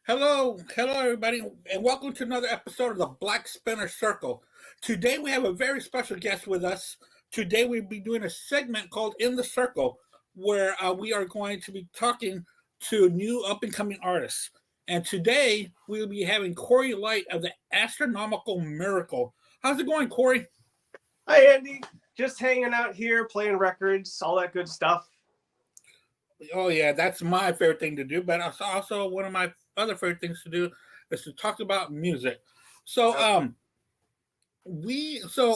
Hello, everybody, and welcome to another episode of the Black Spinner Circle. Today we have a very special guest with us. Today we'll be doing a segment called In the Circle, where we are going to be talking to new up and coming artists. And today we'll be having Cory Light of the Astronomical Miracle. How's it going, Cory? Hi, Andy. Just hanging out here, playing records, all that good stuff. Oh yeah, that's my favorite thing to do. But also one of my other favorite things to do is to talk about music. So Yep.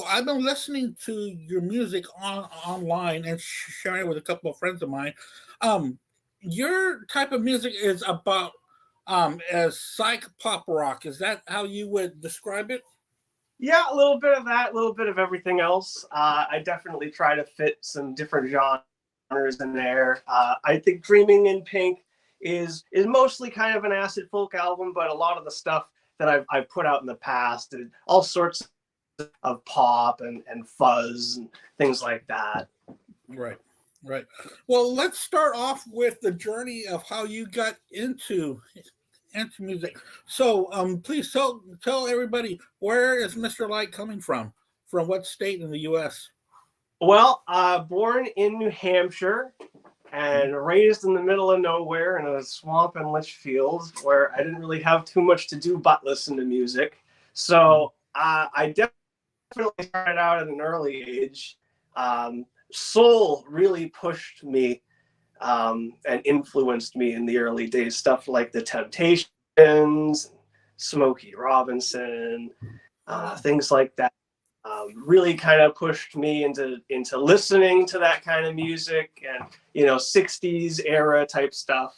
I've been listening to your music online and sharing it with a couple of friends of mine. Um, your type of music is about as psych pop rock. Is that how you would describe it? Yeah, a little bit of that, a little bit of everything else. I definitely try to fit some different genres in there. I think Dreaming in Pink is mostly kind of an acid folk album, but a lot of the stuff that I've put out in the past, and all sorts of pop and fuzz and things like that. Right, right. Well, let's start off with the journey of how you got into music. So, please tell everybody, where is Mr. Light coming from? From what state in the U.S.? Well, born in New Hampshire and raised in the middle of nowhere in a swamp in Litchfield where I didn't really have too much to do but listen to music. So I definitely started out at an early age. Soul really pushed me and influenced me in the early days. Stuff like The Temptations, Smokey Robinson, things like that. Really kind of pushed me into listening to that kind of music and 60s era type stuff.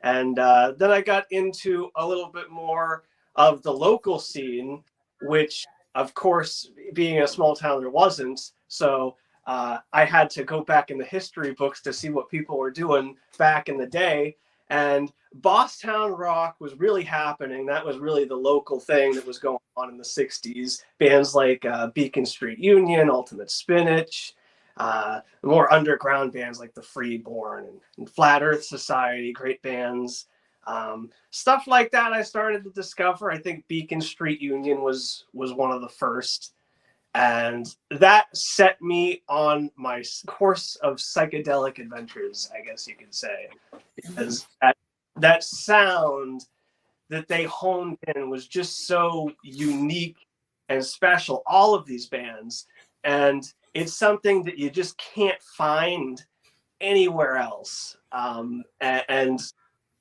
And then I got into a little bit more of the local scene, which of course being a small town there wasn't. So I had to go back in the history books to see what people were doing back in the day. And Bosstown rock was really happening. That was really the local thing that was going on in the 60s. Bands like Beacon Street Union, Ultimate Spinach, more underground bands like The Freeborn and Flat Earth Society, great bands. Stuff like that I started to discover. I think Beacon Street Union was one of the first. And that set me on my course of psychedelic adventures, I guess you could say. Because that sound that they honed in was just so unique and special, all of these bands. And it's something that you just can't find anywhere else. And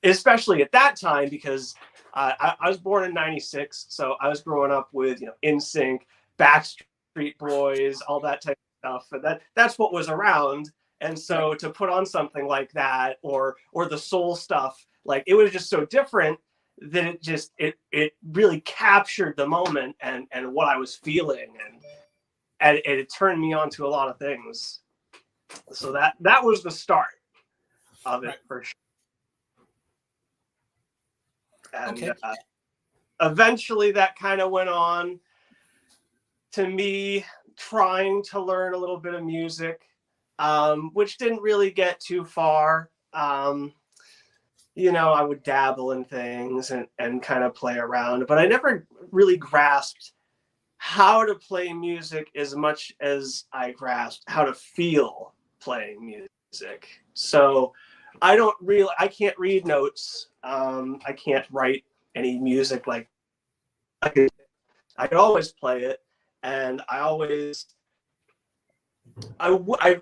especially at that time, because I was born in 96, so I was growing up with NSYNC, Backstreet Boys, all that type of stuff. And that's what was around. And so to put on something like that or the soul stuff, like it was just so different that it really captured the moment and what I was feeling and it turned me on to a lot of things. So that was the start of it for sure. And eventually that kind of went on to me trying to learn a little bit of music, which didn't really get too far. I would dabble in things and kind of play around, but I never really grasped how to play music as much as I grasped how to feel playing music. So I can't read notes. I can't write any music like I could always play it. And I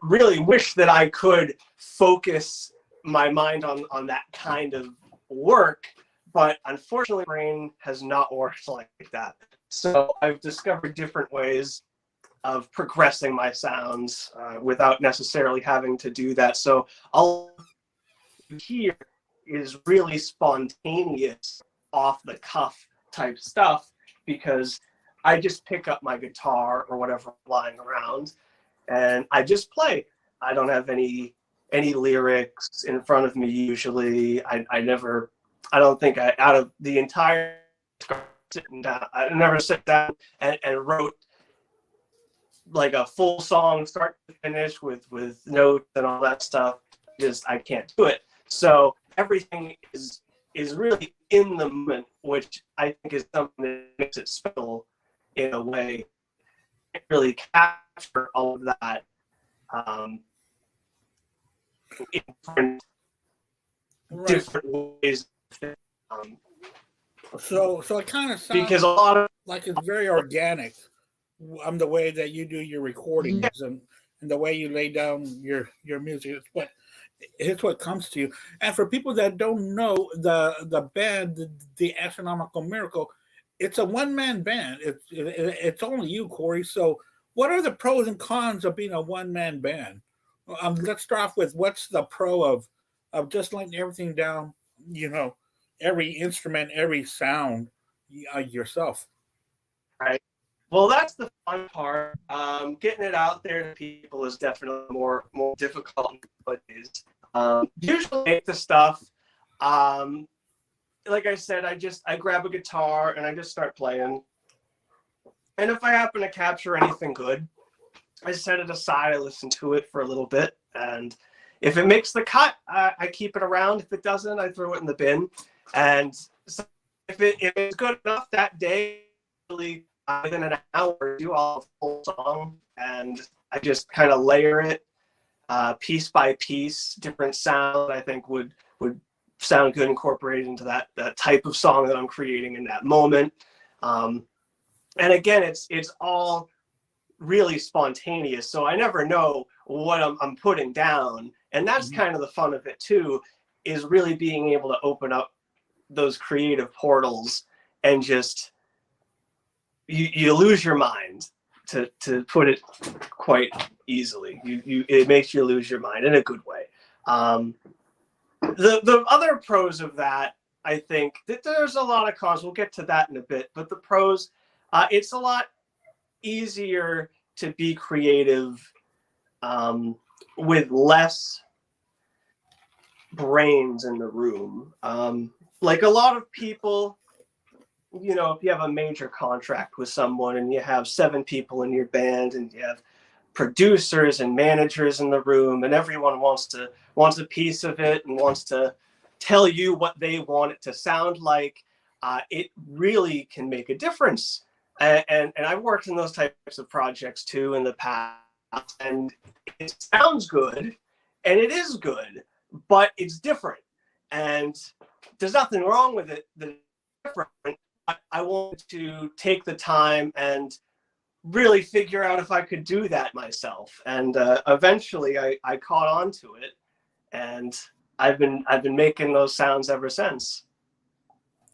really wish that I could focus my mind on that kind of work, but unfortunately, my brain has not worked like that. So I've discovered different ways of progressing my sounds without necessarily having to do that. So all here is really spontaneous, off the cuff type stuff because I just pick up my guitar or whatever lying around and I just play. I don't have any lyrics in front of me usually. I don't think out of the entire sitting down, I never sat down and wrote like a full song start to finish with notes and all that stuff. I can't do it. So everything is is really in the moment, which I think is something that makes it special in a way. Really capture all of that in different ways. Um, So it kind of sounds because a lot of like it's very organic. The way that you do your recordings and the way you lay down your music. It's what comes to you. And for people that don't know the band, the Astronomical Miracle, it's a one man band. It's only you, Cory. So what are the pros and cons of being a one man band? Let's start off with what's the pro of just laying everything down. You know, every instrument, every sound yourself. right. Well, that's the fun part. Getting it out there to people is definitely more difficult nowadays. Usually, make the stuff. Like I said, I grab a guitar and I just start playing. And if I happen to capture anything good, I set it aside. I listen to it for a little bit, and if it makes the cut, I keep it around. If it doesn't, I throw it in the bin. And so if it's good enough that day, really within an hour, do all the full song, and I just kind of layer it piece by piece. Different sound I think would sound good incorporated into that type of song that I'm creating in that moment. And again, it's all really spontaneous, so I never know what I'm putting down, and that's kind of the fun of it too, is really being able to open up those creative portals and just you lose your mind, to put it quite easily. It makes you lose your mind in a good way. The other pros of that, I think that there's a lot of cons. We'll get to that in a bit, but the pros, it's a lot easier to be creative with less brains in the room. Like a lot of people, if you have a major contract with someone and you have 7 people in your band and you have producers and managers in the room and everyone wants a piece of it and wants to tell you what they want it to sound like, it really can make a difference. And I've worked in those types of projects too in the past, and it sounds good and it is good, but it's different, and there's nothing wrong with it that's different. I wanted to take the time and really figure out if I could do that myself, and eventually I caught on to it, and I've been making those sounds ever since.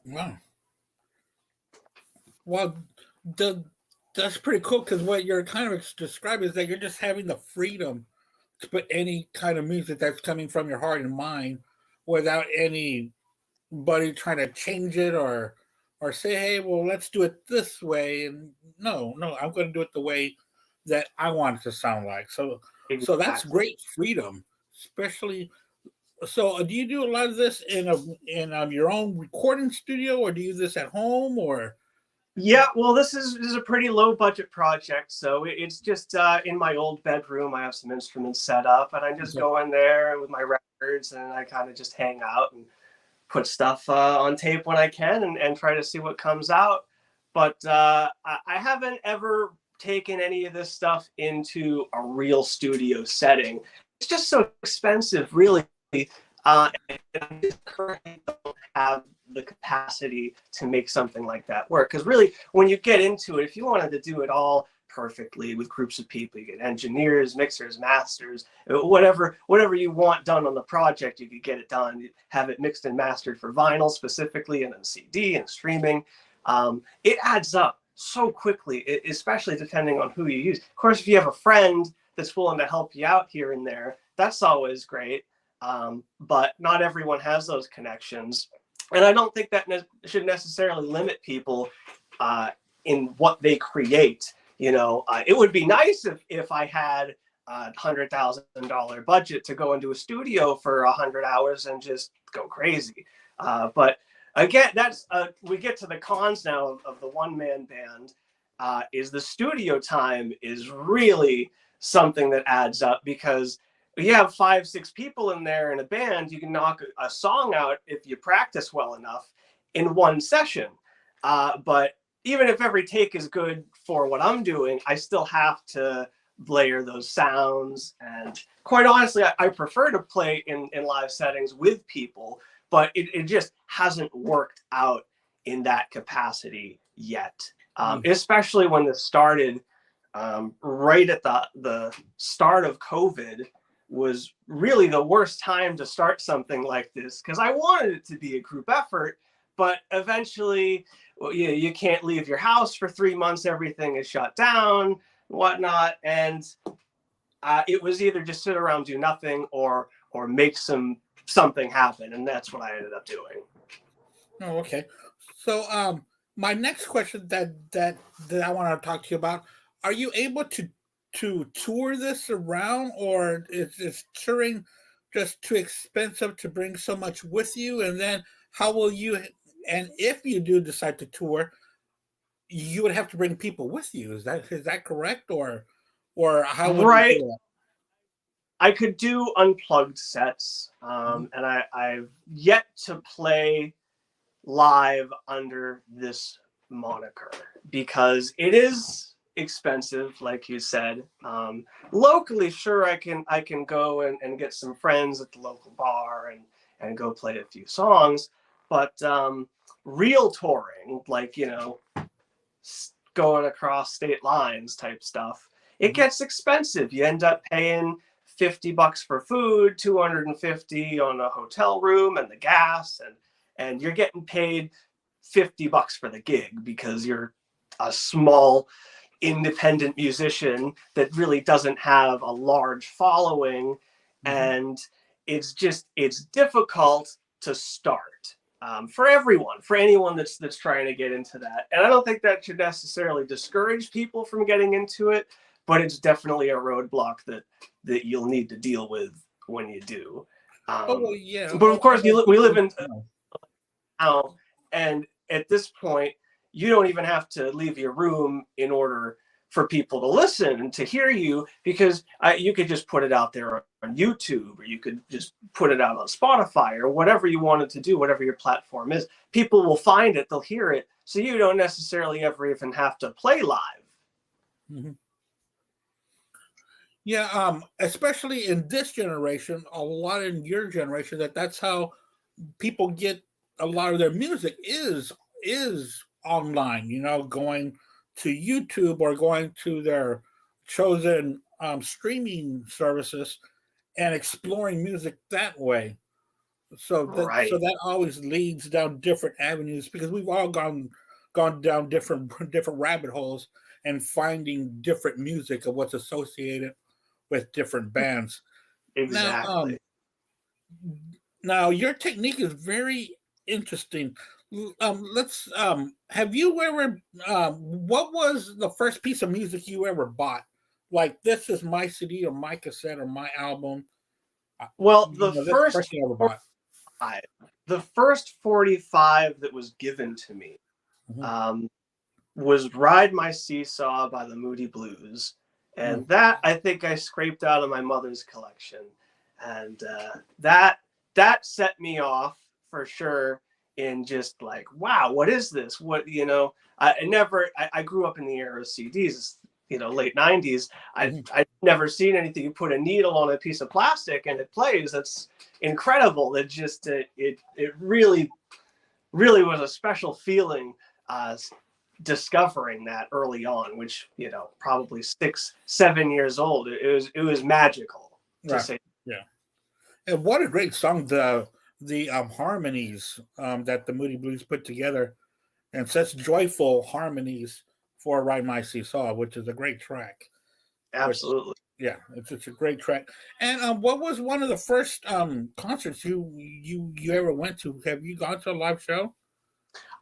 Wow. Well, that's pretty cool, because what you're kind of describing is that you're just having the freedom to put any kind of music that's coming from your heart and mind without anybody trying to change it or say, hey, well, let's do it this way. And no, I'm going to do it the way that I want it to sound like. So that's great freedom, especially. So do you do a lot of this in your own recording studio, or do you do this at home, or? Yeah, well, this is a pretty low budget project, so it's just in my old bedroom. I have some instruments set up, and I just go in there with my records, and I kind of just hang out and put stuff on tape when I can, and try to see what comes out. But I haven't ever taken any of this stuff into a real studio setting. It's just so expensive, really. And I just currently don't have the capacity to make something like that work. Because really, when you get into it, if you wanted to do it all perfectly with groups of people, you get engineers, mixers, masters, whatever you want done on the project, you could get it done. You have it mixed and mastered for vinyl specifically, and then CD and streaming. It adds up so quickly, especially depending on who you use. Of course, if you have a friend that's willing to help you out here and there, that's always great. But not everyone has those connections. And I don't think that should necessarily limit people in what they create. It would be nice if I had a $100,000 budget to go into a studio for 100 hours and just go crazy. But again, we get to the cons now of the one-man band. Is the studio time is really something that adds up, because you have 5, 6 people in there in a band, you can knock a song out if you practice well enough in one session. But even if every take is good for what I'm doing, I still have to layer those sounds. And quite honestly, I prefer to play in live settings with people, but it just hasn't worked out in that capacity yet. Especially when this started right at the start of COVID was really the worst time to start something like this, because I wanted it to be a group effort, but eventually, well, you can't leave your house for 3 months. Everything is shut down, whatnot, and it was either just sit around, do nothing, or make something happen, and that's what I ended up doing. Oh, okay. So, my next question that I want to talk to you about: are you able to tour this around, or is touring just too expensive to bring so much with you? And then, how will you? And if you do decide to tour, you would have to bring people with you. Is that correct, or how would you do Right. that? I could do unplugged sets, Mhm. and I've yet to play live under this moniker because it is expensive, like you said. Locally, sure, I can go and get some friends at the local bar and go play a few songs, but real touring, like going across state lines type stuff, it Mhm. gets expensive. You end up paying $50 for food, 250 on a hotel room and the gas, and you're getting paid $50 for the gig because you're a small independent musician that really doesn't have a large following, Mhm. and it's difficult to start for everyone, for anyone that's trying to get into that. And I don't think that should necessarily discourage people from getting into it, but it's definitely a roadblock that you'll need to deal with when you do. Oh well, yeah. But of course, we live in No. now, and at this point, you don't even have to leave your room in order for people to listen and to hear you, because you could just put it out there on YouTube, or you could just put it out on Spotify, or whatever you wanted to do, whatever your platform is. People will find it, they'll hear it, so you don't necessarily ever even have to play live. Mhm. Yeah, especially in this generation, a lot in your generation, that's how people get a lot of their music is online. Going to YouTube or going to their chosen streaming services and exploring music that way. So Right. that always leads down different avenues because we've all gone down different rabbit holes and finding different music of what's associated with different bands. Now, Exactly. your technique is very interesting. Let's have you ever what was the first piece of music you ever bought? Like, this is my CD or my cassette or my album. Uh, Well, the that's the first first thing I ever bought. 45, the first 45 that was given to me, Mhm. um, was Ride My Seesaw by the Moody Blues. Mm. And that I think I scraped out of my mother's collection. And that set me off for sure, in just like, wow, what is this? I grew up in the era of CDs, late 90s. Mhm. I've never seen anything. You put a needle on a piece of plastic and it plays. That's incredible. It really was a special feeling, uh, discovering that early on, which probably 6, 7 years old. It was magical, to Right. say. Yeah. And what a great song, the harmonies that the Moody Blues put together, and such joyful harmonies for "Ride My Seesaw," which is a great track. Which, Absolutely. yeah, it's a great track. And what was one of the first concerts you ever went to? Have you gone to a live show?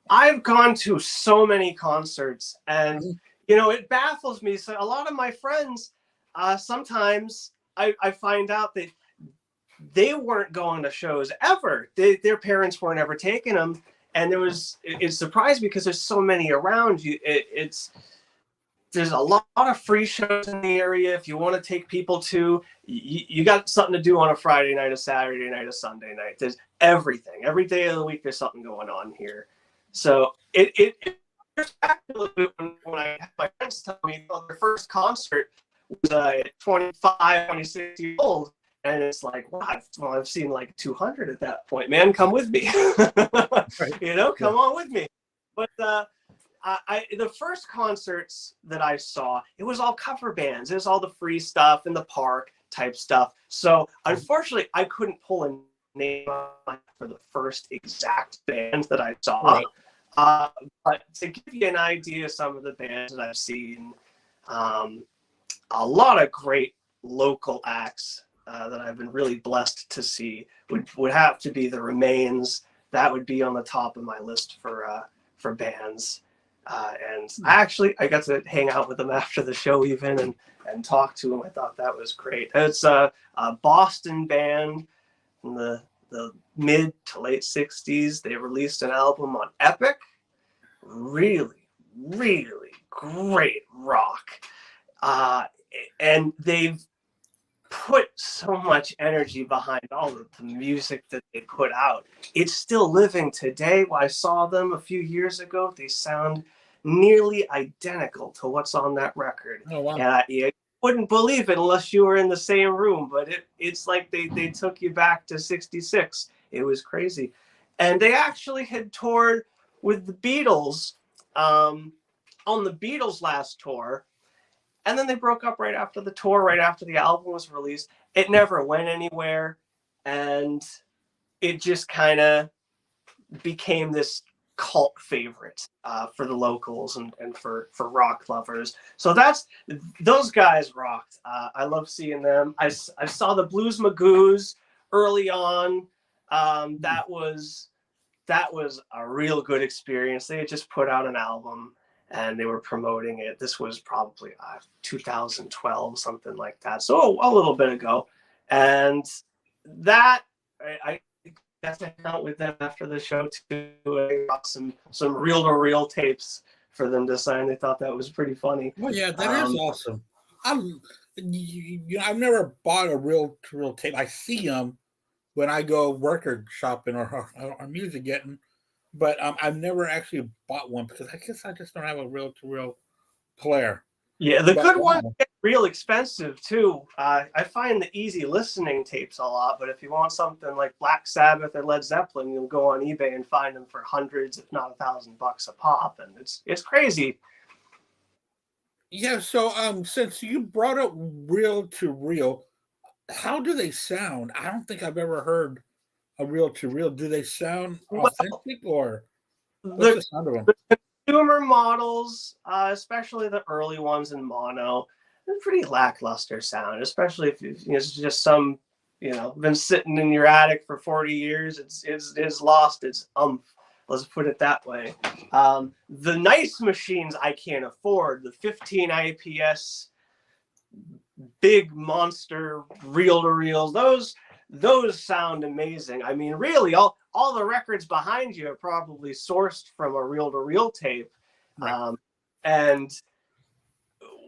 I've gone to so many concerts, and Mhm. it baffles me. So a lot of my friends, sometimes I find out that they weren't going to shows ever. Their parents weren't ever taking them, and it surprised me because there's so many around you. It's there's a lot of free shows in the area. If you want to take people to, you got something to do on a Friday night, a Saturday night, a Sunday night. There's everything. Every day of the week, there's something going on here. So it back a little bit when I had my friends tell me their first concert was at 25, 26 years old. And it's like, wow, well, I've seen like 200 at that point. Man, come with me. Right. Come on with me. But the first concerts that I saw, it was all cover bands. It was all the free stuff in the park type stuff. So unfortunately, I couldn't pull a name for the first exact band that I saw. Right. But to give you an idea of some of the bands that I've seen, a lot of great local acts that I've been really blessed to see would have to be the Remains. That would be on the top of my list for bands. And I got to hang out with them after the show even and talk to them. I thought that was great. It's a Boston band from the mid to late 60s. They released an album on Epic. Really, really great rock. And they've put so much energy behind all of the music that they put out. It's still living today. When I saw them a few years ago, they sound nearly identical to what's on that record. Oh, wow. And you wouldn't believe it unless you were in the same room, but it's like they took you back to 66. It was crazy. And they actually had toured with the Beatles on the Beatles' last tour. And then they broke up right after the tour, right after the album was released. It never went anywhere. And it just kind of became this cult favorite for the locals and for rock lovers. So those guys rocked. I love seeing them. I saw the Blues Magoos early on. That was a real good experience. They had just put out an album and they were promoting it. This was probably 2012, something like that. So a little bit ago. And that I got to hang out with them after the show too. I got some reel-to-reel tapes for them to sign. They thought that was pretty funny. Well, yeah, that is awesome. I've never bought a reel-to-reel tape. I see them when I go record shopping or music getting, but I've never actually bought one because I guess I just don't have a reel-to-reel player. Yeah, the good ones get real expensive too. I find the easy listening tapes a lot, but if you want something like Black Sabbath or Led Zeppelin, you'll go on eBay and find them for hundreds, if not $1,000 a pop, and it's crazy. Yeah, so since you brought up reel-to-reel, how do they sound? I don't think I've ever heard a reel-to-reel. Do they sound authentic or what's the sound of them? The consumer models, especially the early ones in mono, they're pretty lackluster sound, especially if it's just some, been sitting in your attic for 40 years. It's lost its umph. Let's put it that way. The nice machines I can't afford, the 15 IPS big monster reel-to-reels, those sound amazing. I mean, really, all the records behind you are probably sourced from a reel-to-reel tape. Right. And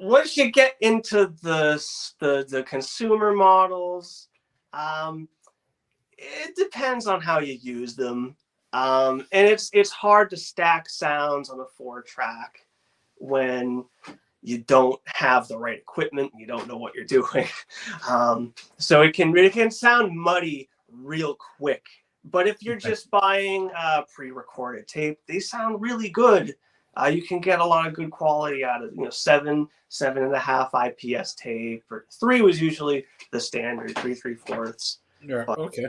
once you get into the consumer models, it depends on how you use them. And it's hard to stack sounds on a 4-track when you don't have the right equipment, you don't know what you're doing. So it can sound muddy real quick. But if you're just buying a pre-recorded tape, they sound really good. You can get a lot of good quality out of 7.5 IPS tape, or 3 was usually the standard, 3 3/4. Yeah, okay.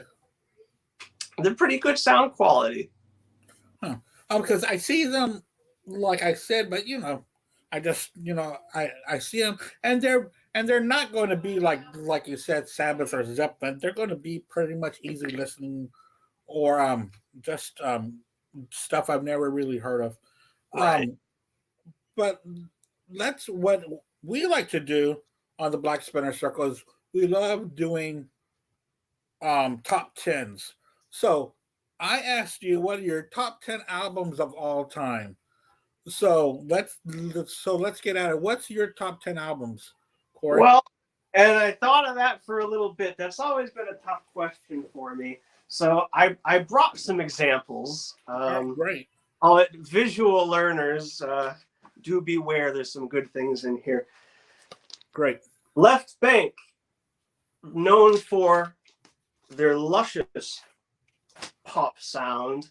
They're pretty good sound quality. Huh. Because I see them, like I said, but I just I see them, and they're not going to be like you said, Sabbath or Zeppelin. They're going to be pretty much easy listening, or just stuff I've never really heard of. Right. But that's what we like to do on the Black Spinner Circle. Is we love doing top 10s. So I asked you, what are your top 10 albums of all time? So let's get at it. What's your top 10 albums, Cory? Well, and I thought of that for a little bit. That's always been a tough question for me. So I brought some examples. Great. I'll let visual learners do beware. There's some good things in here. Great. Left Bank, known for their luscious pop sound,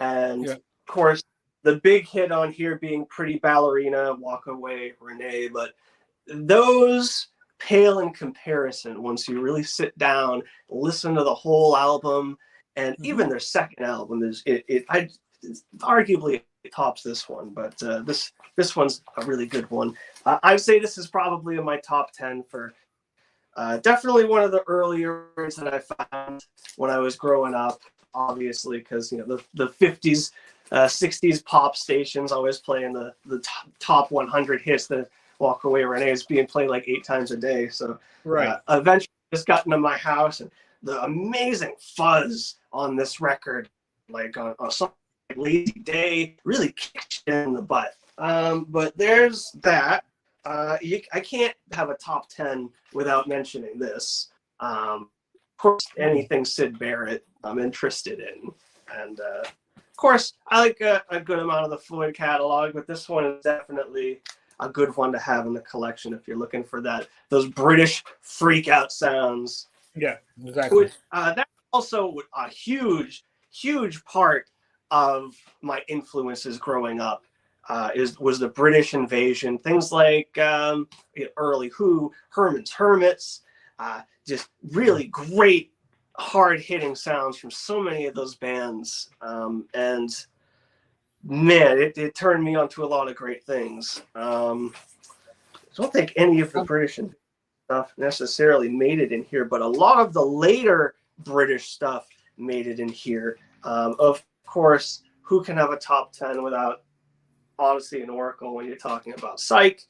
and of course the big hit on here being Pretty Ballerina, Walk Away, Renee, but those pale in comparison once you really sit down, listen to the whole album, and even their second album is arguably tops this one, but this one's a really good one. I'd say this is probably in my top 10 for definitely one of the earlier that I found when I was growing up, obviously, because the 50s 60s pop stations always playing the top 100 hits. That Walk Away Renee is being played like 8 times a day. So eventually just got into my house, and the amazing fuzz on this record, like on a song like Lazy Day, really kicked you in the butt. But there's that. I can't have a top 10 without mentioning this. Of course, anything Syd Barrett I'm interested in. And of course, I like a good amount of the Floyd catalog, but this one is definitely a good one to have in the collection if you're looking for those British freak out sounds. Yeah, exactly. That's also a huge part of my influences growing up. Was the British invasion, things like early Who, Herman's Hermits, just really great hard-hitting sounds from so many of those bands, and man, it turned me on to a lot of great things. I don't think any of the British stuff necessarily made it in here, but a lot of the later British stuff made it in here. Of course, who can have a top 10 without Odyssey and Oracle when you're talking about Psych?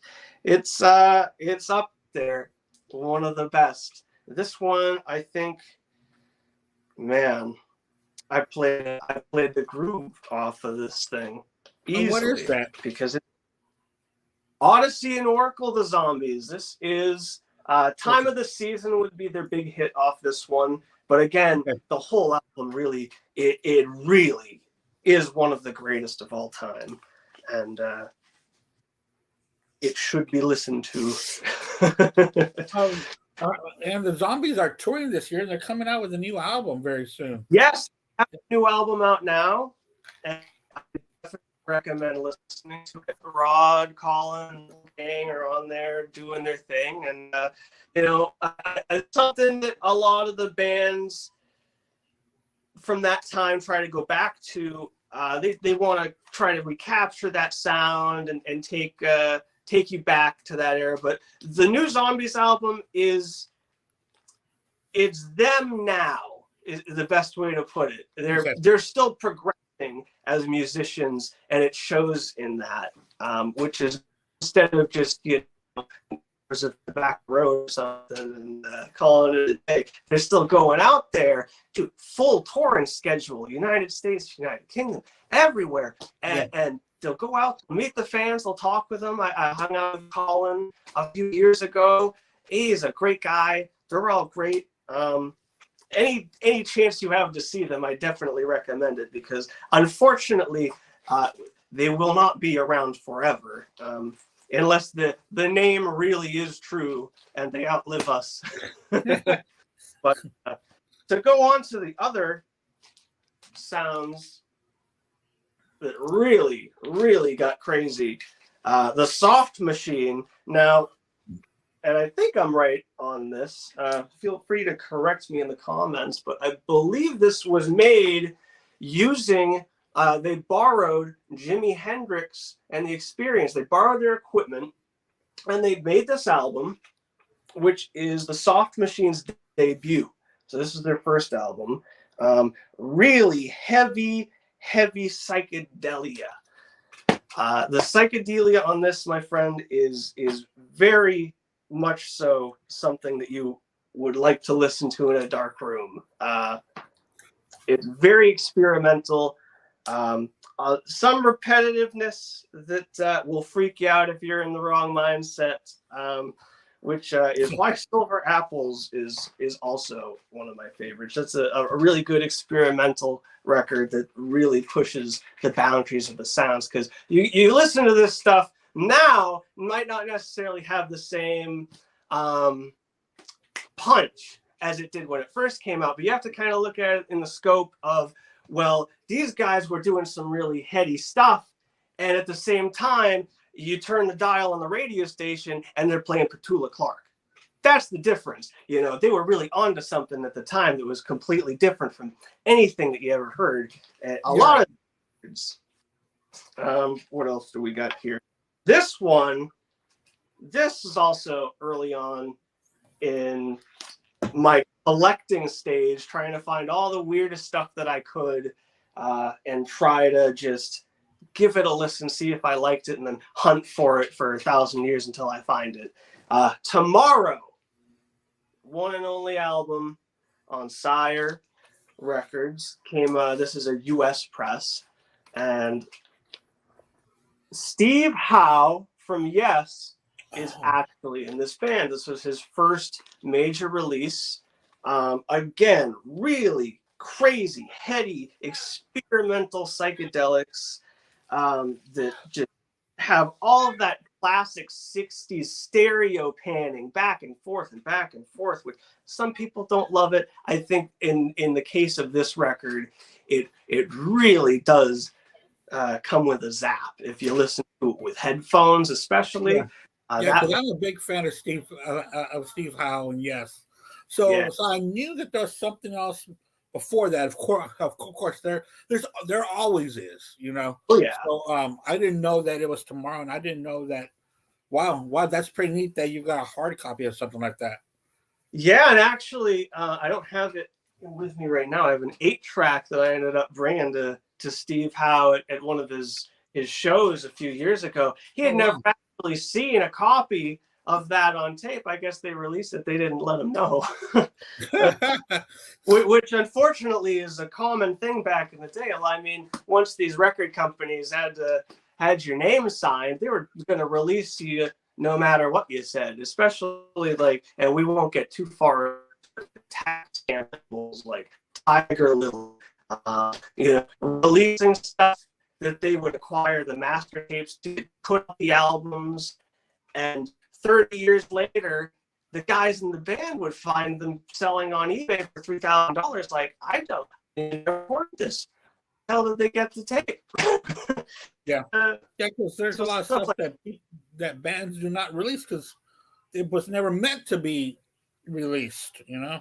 It's up there, one of the best. This one, I think, man, I played the groove off of this thing easily. What is that? Because it's Odyssey and Oracle, the Zombies. This is Time of the Season would be their big hit off this one. But again, the whole album really, it really is one of the greatest of all time. And it should be listened to. And the Zombies are touring this year. They're coming out with a new album very soon. Yes, I have a new album out now, and I definitely recommend listening to it. Rod, Colin, gang are on there doing their thing, and it's something that a lot of the bands from that time try to go back to. They want to try to recapture that sound and take you back to that era. But the new Zombies album it's them now is the best way to put it. They're still progressing as musicians, and it shows in that, which is instead of just there's a back road or something and calling it a day, they're still going out there to full touring schedule, United States, United Kingdom, everywhere, and they'll go out, meet the fans, they'll talk with them. I hung out with Colin a few years ago. He's a great guy. They're all great. Any chance you have to see them, I definitely recommend it, because unfortunately, they will not be around forever, unless the name really is true and they outlive us. But to go on to the other sounds that really, really got crazy, the Soft Machine. Now, and I think I'm right on this. Feel free to correct me in the comments, but I believe this was made using, they borrowed Jimi Hendrix and the Experience. They borrowed their equipment, and they made this album, which is the Soft Machine's debut. So this is their first album. Really heavy psychedelia. The psychedelia on this, my friend, is very much so something that you would like to listen to in a dark room. It's very experimental. Some repetitiveness that will freak you out if you're in the wrong mindset, which is why Silver Apples is also one of my favorites. That's a really good experimental record that really pushes the boundaries of the sounds, because you listen to this stuff now, might not necessarily have the same punch as it did when it first came out, but you have to kind of look at it in the scope of, well, these guys were doing some really heady stuff, and at the same time, you turn the dial on the radio station and they're playing Petula Clark. That's the difference. You know, they were really onto something at the time that was completely different from anything that you ever heard. And a lot of what else do we got here? This is also early on in my collecting stage, trying to find all the weirdest stuff that I could, and try to just give it a listen, see if I liked it, and then hunt for it for 1,000 years until I find it. Tomorrow, one and only album on Sire Records, came. This is a U.S. press, and Steve Howe from Yes is actually in this band. This was his first major release. Again, really crazy, heady, experimental psychedelics that just have all of that classic 60s stereo panning back and forth, which some people don't love it. I think in the case of this record, it really does come with a zap if you listen to it with headphones, especially. Because I'm a big fan of Steve Howe, and Yes. So I knew that there's something else before that. Of course, there always is, you know. Oh yeah. So I didn't know that it was tomorrow, and I didn't know that. Wow, that's pretty neat that you got a hard copy of something like that. Yeah, and actually, I don't have it with me right now. I have an 8-track that I ended up bringing to Steve Howe at one of his shows a few years ago. He had never actually seen a copy of that on tape. I guess they released it. They didn't let him know. Which unfortunately is a common thing back in the day. I mean, once these record companies had your name signed, they were going to release you no matter what you said, especially and we won't get too far tax scandals like Tiger Lily, releasing stuff that they would acquire the master tapes to put up the albums, and 30 years later, the guys in the band would find them selling on eBay for $3,000. Like, I don't afford this. How did they get the tape? Because there's a lot of stuff that bands do not release because it was never meant to be released, you know?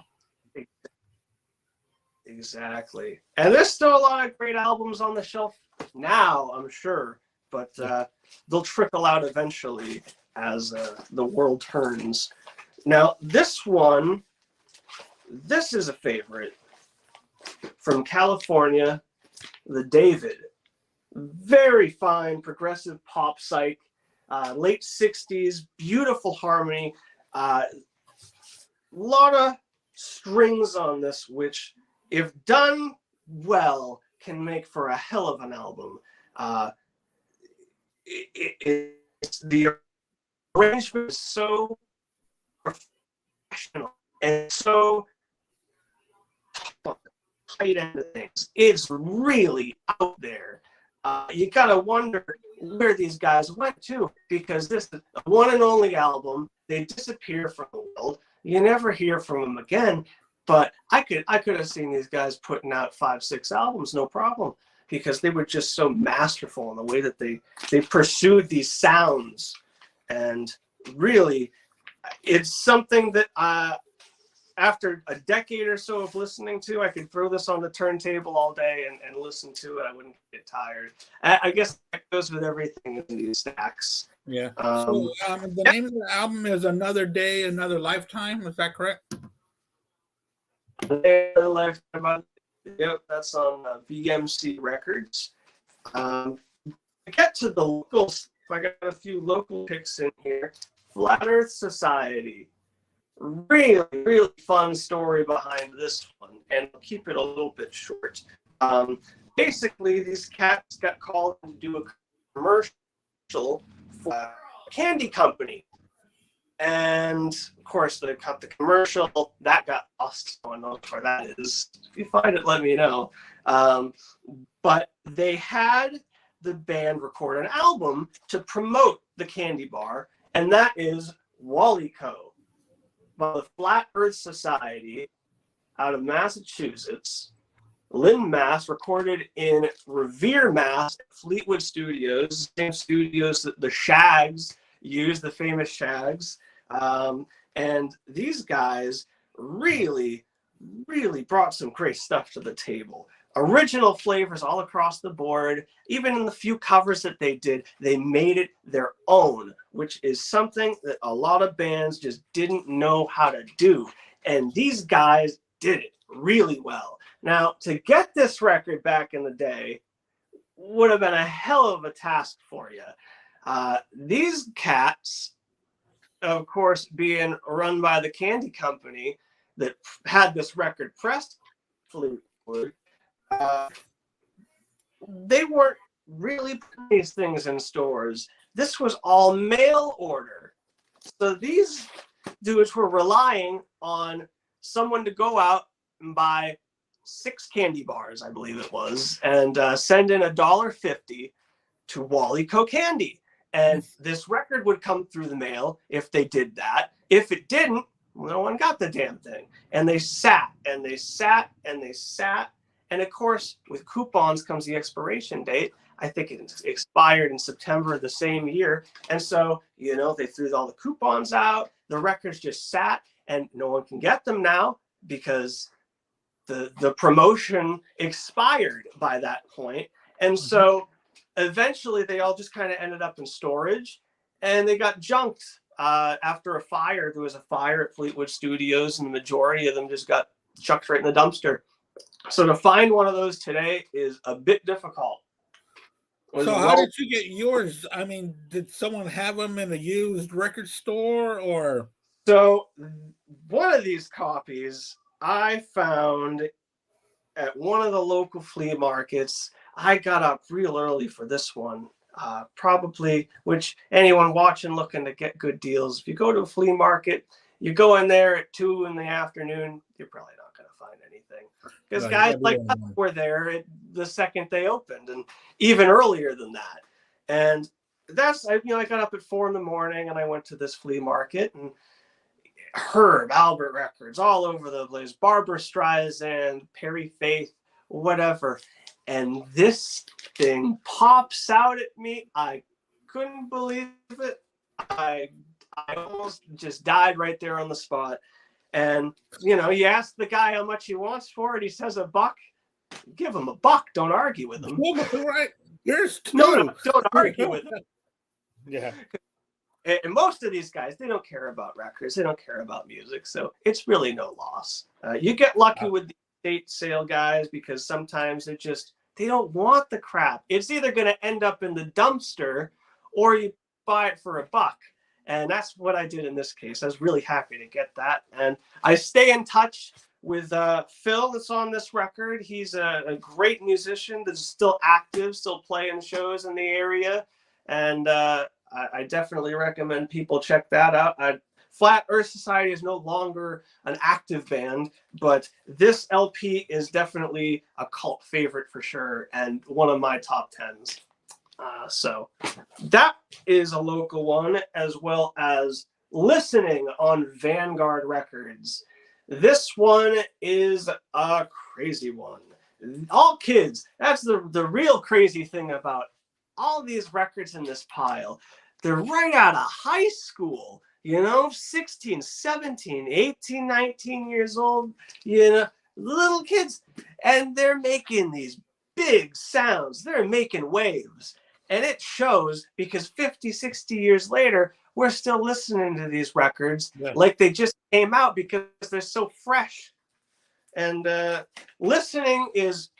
Exactly. And there's still a lot of great albums on the shelf now, I'm sure, but they'll trickle out eventually as the world turns. Now, this is a favorite from California, the David. Very fine progressive pop psych, late 60s, beautiful harmony, lot of strings on this, which, if done well, can make for a hell of an album. The arrangement is so professional and so tight end of things. It's really out there. You gotta wonder where these guys went to, because this is a one and only album. They disappear from the world. You never hear from them again. But I could have seen these guys putting out 5-6 albums, no problem, because they were just so masterful in the way that they pursued these sounds. And really, it's something that after a decade or so of listening to, I could throw this on the turntable all day and listen to it. I wouldn't get tired. I guess that goes with everything in these stacks. Yeah. The name of the album is Another Day, Another Lifetime. Is that correct? Lifetime. Yep, that's on VMC Records. To get to the locals, I got a few local picks in here. Flat Earth Society. Really, really fun story behind this one, and I'll keep it a little bit short. basically these cats got called to do a commercial for a candy company. And of course, they cut the commercial. That got lost. No one knows where that is. If you find it, let me know. But they had the band record an album to promote the candy bar, and that is Wallyco by the Flat Earth Society out of Massachusetts. Lynn, Mass, recorded in Revere, Mass, Fleetwood Studios, same studios that the Shags used, the famous Shags. And these guys really, really brought some great stuff to the table. Original flavors all across the board. Even in the few covers that they did, they made it their own, which is something that a lot of bands just didn't know how to do. And these guys did it really well. Now, to get this record back in the day would have been a hell of a task for you. These cats, of course, being run by the candy company that had this record pressed, Fleetwood, they weren't really putting these things in stores. This was all mail order. So these dudes were relying on someone to go and buy 6 candy bars, I believe it was, and send in $1.50 to Wallyco Candy. And this record would come through the mail if they did that. If it didn't, no one got the damn thing. And they sat and they sat and they sat. And of course, with coupons comes the expiration date. I think it expired in September of the same year. And so, you know, they threw all the coupons out. The records just sat, and no one can get them now because the promotion expired by that point. And so eventually they all just kind of ended up in storage, and they got junked after a fire. There was a fire at Fleetwood Studios, and the majority of them just got chucked right in the dumpster. So to find one of those today is a bit difficult. So how did you get yours? I mean, did someone have them in a used record store, or? So one of these copies I found at one of the local flea markets. I got up real early for this one, probably, which anyone watching looking to get good deals, if you go to a flea market, you go in there at 2 in the afternoon, you're probably not going to find anything. Because guys like us were there the second they opened, and even earlier than that. And that's, I got up at 4 in the morning, and I went to this flea market, and Herb, Albert records all over the place, Barbra Streisand, Perry Faith, whatever. And this thing pops out at me. I couldn't believe it. I almost just died right there on the spot. And, you ask the guy how much he wants for it. He says $1. Give him $1. Don't argue with him. Right. Here's 2. No, don't argue with him. Yeah. And most of these guys, they don't care about records. They don't care about music. So it's really no loss. You get lucky with the estate sale guys because sometimes they don't want the crap. It's either going to end up in the dumpster or you buy it for $1. And that's what I did in this case. I was really happy to get that. And I stay in touch with Phil that's on this record. He's a great musician that's still active, still playing shows in the area. And I definitely recommend people check that out. Flat Earth Society is no longer an active band, but this LP is definitely a cult favorite for sure, and one of my top 10s. So that is a local one, as well as listening on Vanguard Records. This one is a crazy one. All kids. That's the real crazy thing about all these records in this pile. They're right out of high school, 16, 17, 18, 19 years old, little kids. And they're making these big sounds. They're making waves. And it shows because 50, 60 years later, we're still listening to these records like they just came out because they're so fresh. And listening is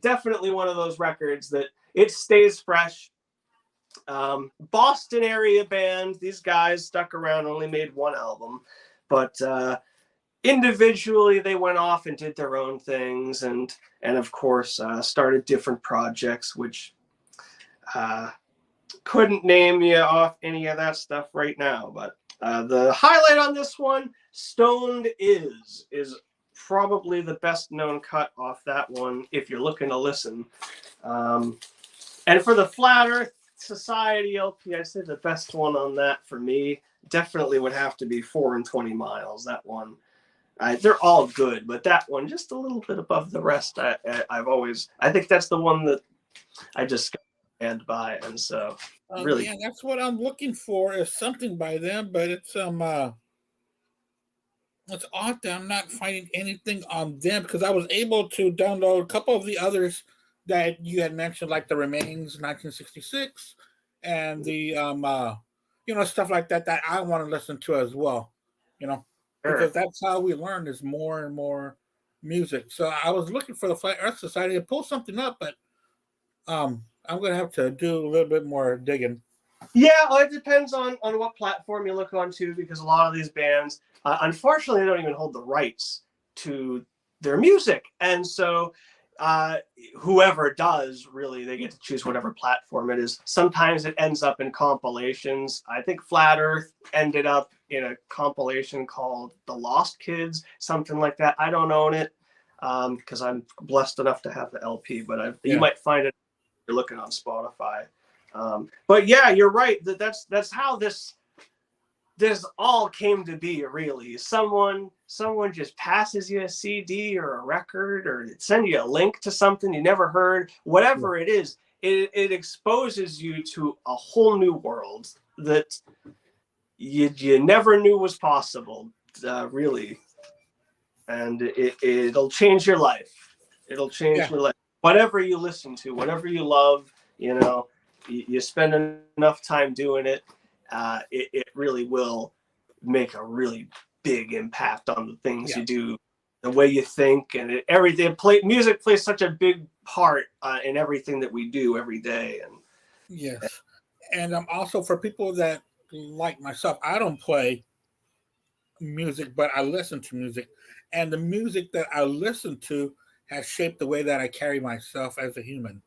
definitely one of those records that it stays fresh. Boston area band. These guys stuck around, only made one album, but individually, they went off and did their own things, and of course started different projects, which couldn't name you off any of that stuff right now. But the highlight on this one, Stoned is probably the best known cut off that one if you're looking to listen. And for the Flat Earth Society LP, I'd say the best one on that for me definitely would have to be 4 and 20 Miles. That one, they're all good, but that one just a little bit above the rest. I think that's the one that I just stand by, and so really, yeah, that's what I'm looking for, is something by them, but it's odd that I'm not finding anything on them, because I was able to download a couple of the others that you had mentioned, like the Remains 1966 and the stuff like that I want to listen to as well, because that's how we learn, is more and more music. So I was looking for the Flat Earth Society to pull something up, but I'm gonna have to do a little bit more digging. Yeah, well, it depends on what platform you look on too, because a lot of these bands, unfortunately, they don't even hold the rights to their music, and so whoever does, really, they get to choose whatever platform it is. Sometimes it ends up in compilations. I think Flat Earth ended up in a compilation called The Lost Kids, something like that. I don't own it because I'm blessed enough to have the LP, but you might find it if you're looking on Spotify. But yeah, you're right. That's how this all came to be. Really, someone just passes you a CD or a record, or send you a link to something you never heard. Whatever it is, it exposes you to a whole new world that you never knew was possible. Really, and it'll change your life. It'll change your life. Whatever you listen to, whatever you love, you spend enough time doing it, it really will make a really big impact on the things you do, the way you think, and everything. Music plays such a big part in everything that we do every day. And yes, and also for people that like myself, I don't play music, but I listen to music, and the music that I listen to has shaped the way that I carry myself as a human.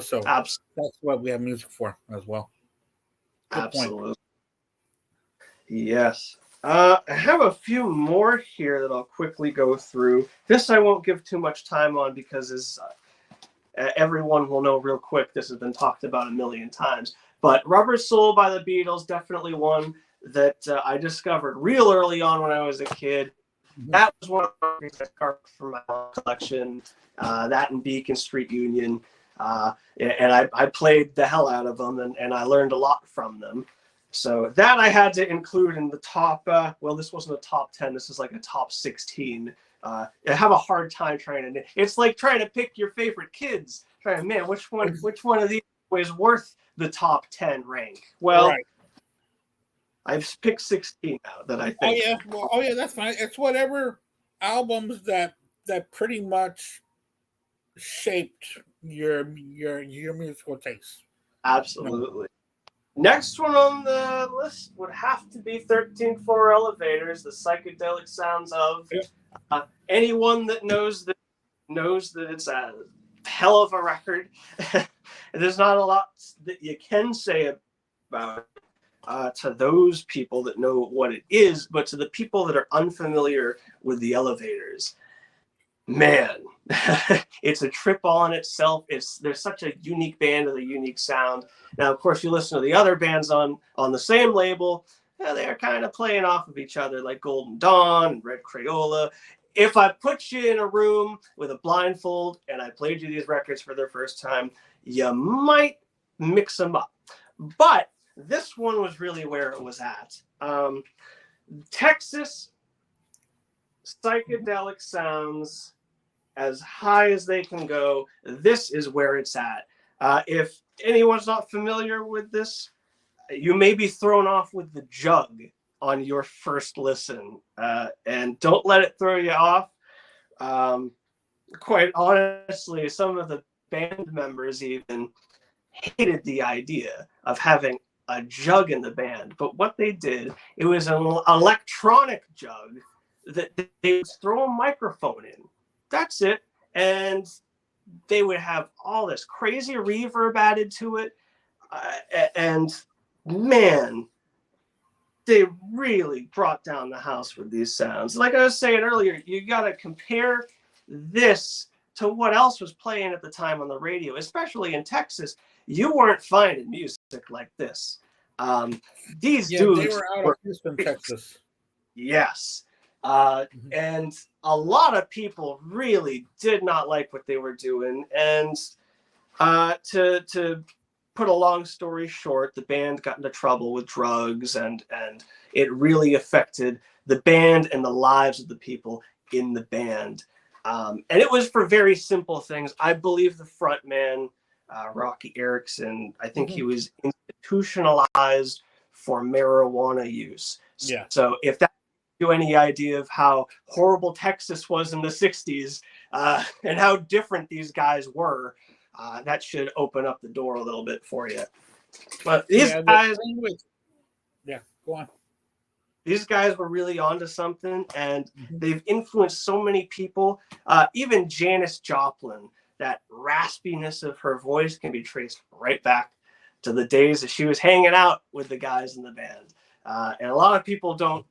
So that's what we have music for as well. Good absolutely. point. Yes. I have a few more here that I'll quickly go through. This I won't give too much time on because, as everyone will know real quick, this has been talked about a million times. But Rubber Soul by the Beatles, definitely one that I discovered real early on when I was a kid. That was one of the things I carved from my collection. That and Beacon Street Union. And I played the hell out of them, and I learned a lot from them. So that I had to include in the top. Well, this wasn't a top 10. This is like a top 16. I have a hard time trying to. It's like trying to pick your favorite kids. Which one of these is worth the top 10 rank? Well, I've picked 16 now that I think. Oh yeah, that's fine. It's whatever albums that pretty much shaped your musical taste. Absolutely. Next one on the list would have to be 13 Floor Elevators, the psychedelic sounds of. Anyone that knows that it's a hell of a record. There's not a lot that you can say about it to those people that know what it is, but to the people that are unfamiliar with the Elevators, man, it's a trip all in itself. They're such a unique band with a unique sound. Now, of course, you listen to the other bands on the same label, they're kind of playing off of each other, like Golden Dawn and Red Crayola. If I put you in a room with a blindfold and I played you these records for the first time, you might mix them up. But this one was really where it was at. Texas psychedelic sounds, as high as they can go. This is where it's at. If anyone's not familiar with this, you may be thrown off with the jug on your first listen, and don't let it throw you off. Quite honestly, some of the band members even hated the idea of having a jug in the band, but what they did, it was an electronic jug that they would throw a microphone in. That's it. And they would have all this crazy reverb added to it. And man, they really brought down the house with these sounds. Like I was saying earlier, you got to compare this to what else was playing at the time on the radio, especially in Texas. You weren't finding music like this. These dudes they were out of Houston, Texas. Yes. And a lot of people really did not like what they were doing. And to put a long story short, the band got into trouble with drugs, and it really affected the band and the lives of the people in the band. And it was for very simple things. I believe the front man, Rocky Erickson, I think he was institutionalized for marijuana use. Yeah. So if that gives you any idea of how horrible Texas was in the 60s and how different these guys were, that should open up the door a little bit for you. But these guys, go on. These guys were really onto something, and they've influenced so many people. Even Janis Joplin, that raspiness of her voice can be traced right back to the days that she was hanging out with the guys in the band. And a lot of people don't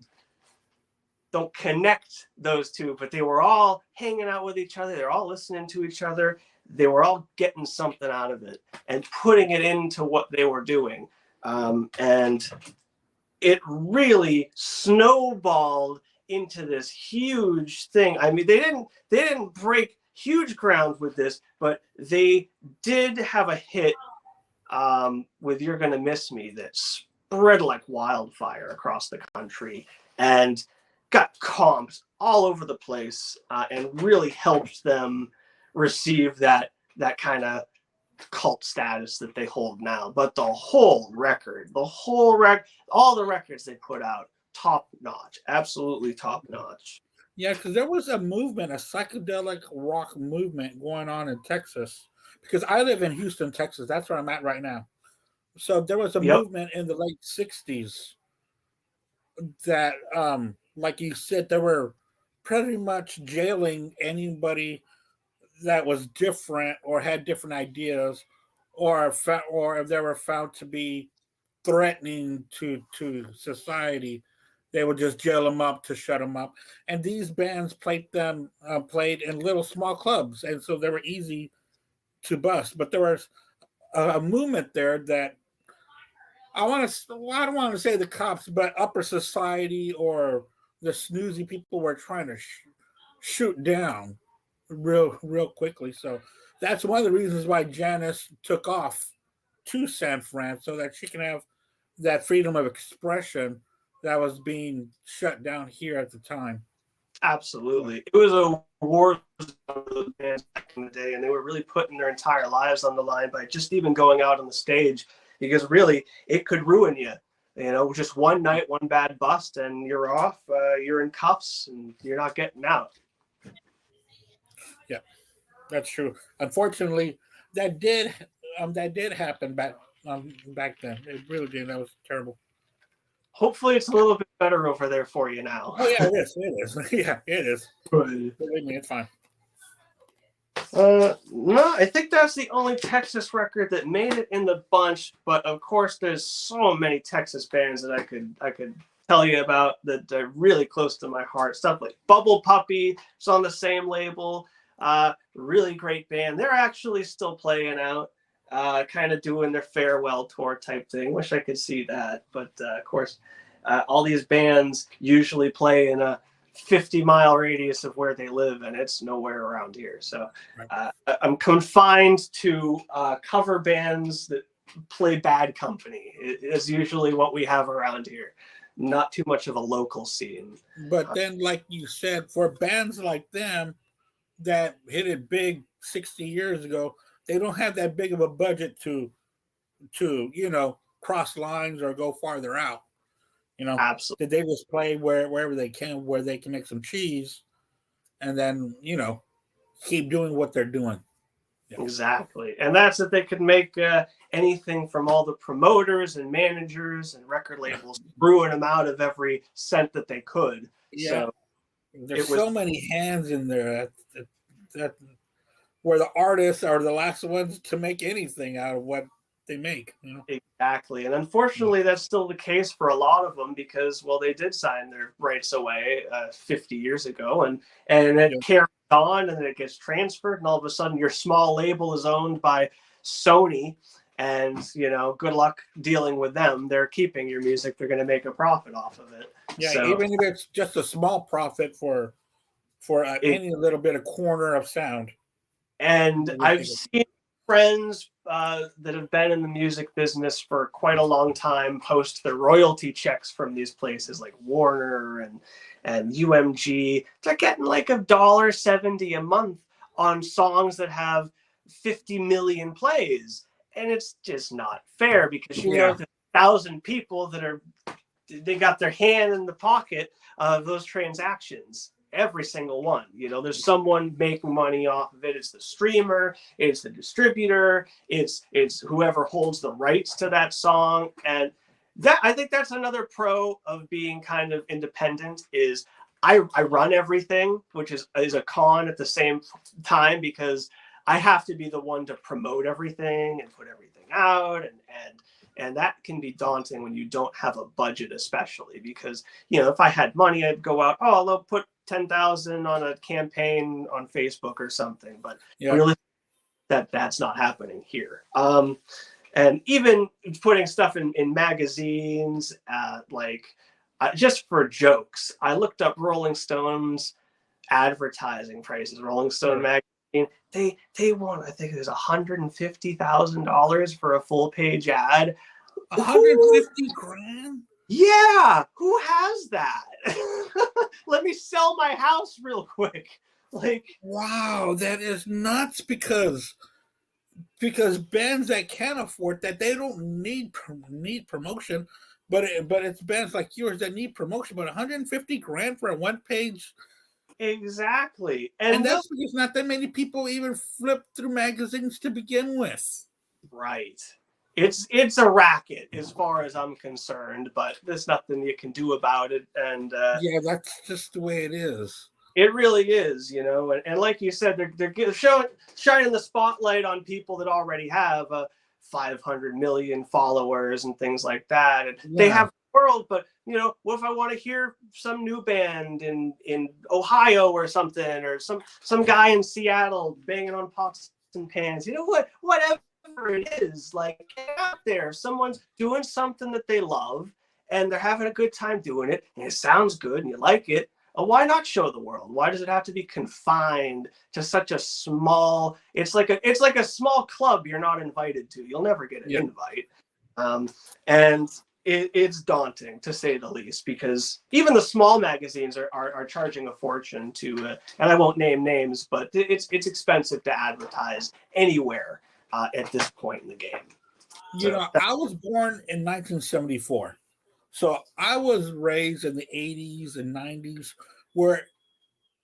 connect those two, but they were all hanging out with each other. They're all listening to each other. They were all getting something out of it and putting it into what they were doing. And it really snowballed into this huge thing. I mean, they didn't break huge ground with this, but they did have a hit with You're Gonna Miss Me that spread like wildfire across the country and got comped all over the place, and really helped them receive that kind of cult status that they hold now. But the whole record, all the records they put out, top notch, absolutely top notch. Yeah, because there was a movement, a psychedelic rock movement going on in Texas. Because I live in Houston, Texas. That's where I'm at right now. So there was a movement in the late 60s that, like you said, they were pretty much jailing anybody that was different or had different ideas, or if they were found to be threatening to society, they would just jail them up to shut them up. And these bands played in little small clubs, and so they were easy to bust. But there was a movement there that I don't want to say the cops, but upper society or the snoozy people were trying to shoot down real quickly. So that's one of the reasons why Janis took off to San Fran, so that she can have that freedom of expression that was being shut down here at the time. Absolutely. It was a war for those bands back in the day, and they were really putting their entire lives on the line by just even going out on the stage, because really it could ruin you. You know, just one night, one bad bust, and you're off. You're in cuffs, and you're not getting out. Yeah, that's true. Unfortunately, that did happen back then. It really did. That was terrible. Hopefully, it's a little bit better over there for you now. Oh yeah, it is. It is. Yeah, it is. Believe me, it's fine. No, I think that's the only Texas record that made it in the bunch. But of course, there's so many Texas bands that I could tell you about that are really close to my heart. Stuff like Bubble Puppy is on the same label. Really great band. They're actually still playing out, kind of doing their farewell tour type thing. Wish I could see that, but of course, all these bands usually play in a 50-mile radius of where they live, and it's nowhere around here. So I'm confined to cover bands that play Bad Company. It's usually what we have around here. Not too much of a local scene. But then, like you said, for bands like them that hit it big 60 years ago, they don't have that big of a budget to cross lines or go farther out. Absolutely. They just play wherever they can, where they can make some cheese, and then keep doing what they're doing. Yeah. Exactly, and that's that they could make anything from all the promoters and managers and record labels brewing them out of every cent that they could. Yeah. So There's It was so many hands in there that where the artists are the last ones to make anything out of what they make. exactly, and unfortunately, that's still the case for a lot of them because, well, they did sign their rights away 50 years ago, and it Yeah. carries on, and then it gets transferred, and all of a sudden, your small label is owned by Sony, and good luck dealing with them. They're keeping your music; they're going to make a profit off of it. Yeah, So, even if it's just a small profit for any little bit of corner of sound. and I've seen friends that have been in the music business for quite a long time post their royalty checks from these places like Warner and UMG. They're getting like $1.70 a month on songs that have 50 million plays, and it's just not fair because there's 1,000 people that they got their hand in the pocket of those transactions. Every single one. There's someone making money off of it. It's the streamer, it's the distributor, it's whoever holds the rights to that song. And that, I think that's another pro of being kind of independent is I run everything, which is a con at the same time because I have to be the one to promote everything and put everything out, and that can be daunting when you don't have a budget, especially because if I had money, I'd go out. Oh, I'll put 10,000 on a campaign on Facebook or something. But really, that's not happening here. And even putting stuff in magazines, just for jokes, I looked up Rolling Stone's advertising prices. Rolling Stone magazine, they want, I think it was $150,000 for a full page ad. 150 grand? Yeah, who has that? Let me sell my house real quick. Wow, that is nuts because bands that can afford that, they don't need promotion, but it's bands like yours that need promotion. But 150 grand for a one page. Exactly. And that's because not that many people even flip through magazines to begin with. Right. It's a racket as far as I'm concerned, but there's nothing you can do about it. And yeah, that's just the way it is. It really is, and like you said, they're shining the spotlight on people that already have 500 million followers and things like that, and they have the world. But what if I want to hear some new band in Ohio or something, or some guy in Seattle banging on pots and pans? Whatever it is, like, get out there. Someone's doing something that they love, and they're having a good time doing it, and it sounds good, and you like it. Why not show the world? Why does it have to be confined to such a small? It's like a small club you're not invited to. You'll never get an invite, and it's daunting to say the least. Because even the small magazines are charging a fortune to, and I won't name names, but it's expensive to advertise anywhere at this point in the game. I was born in 1974. So I was raised in the 80s and 90s where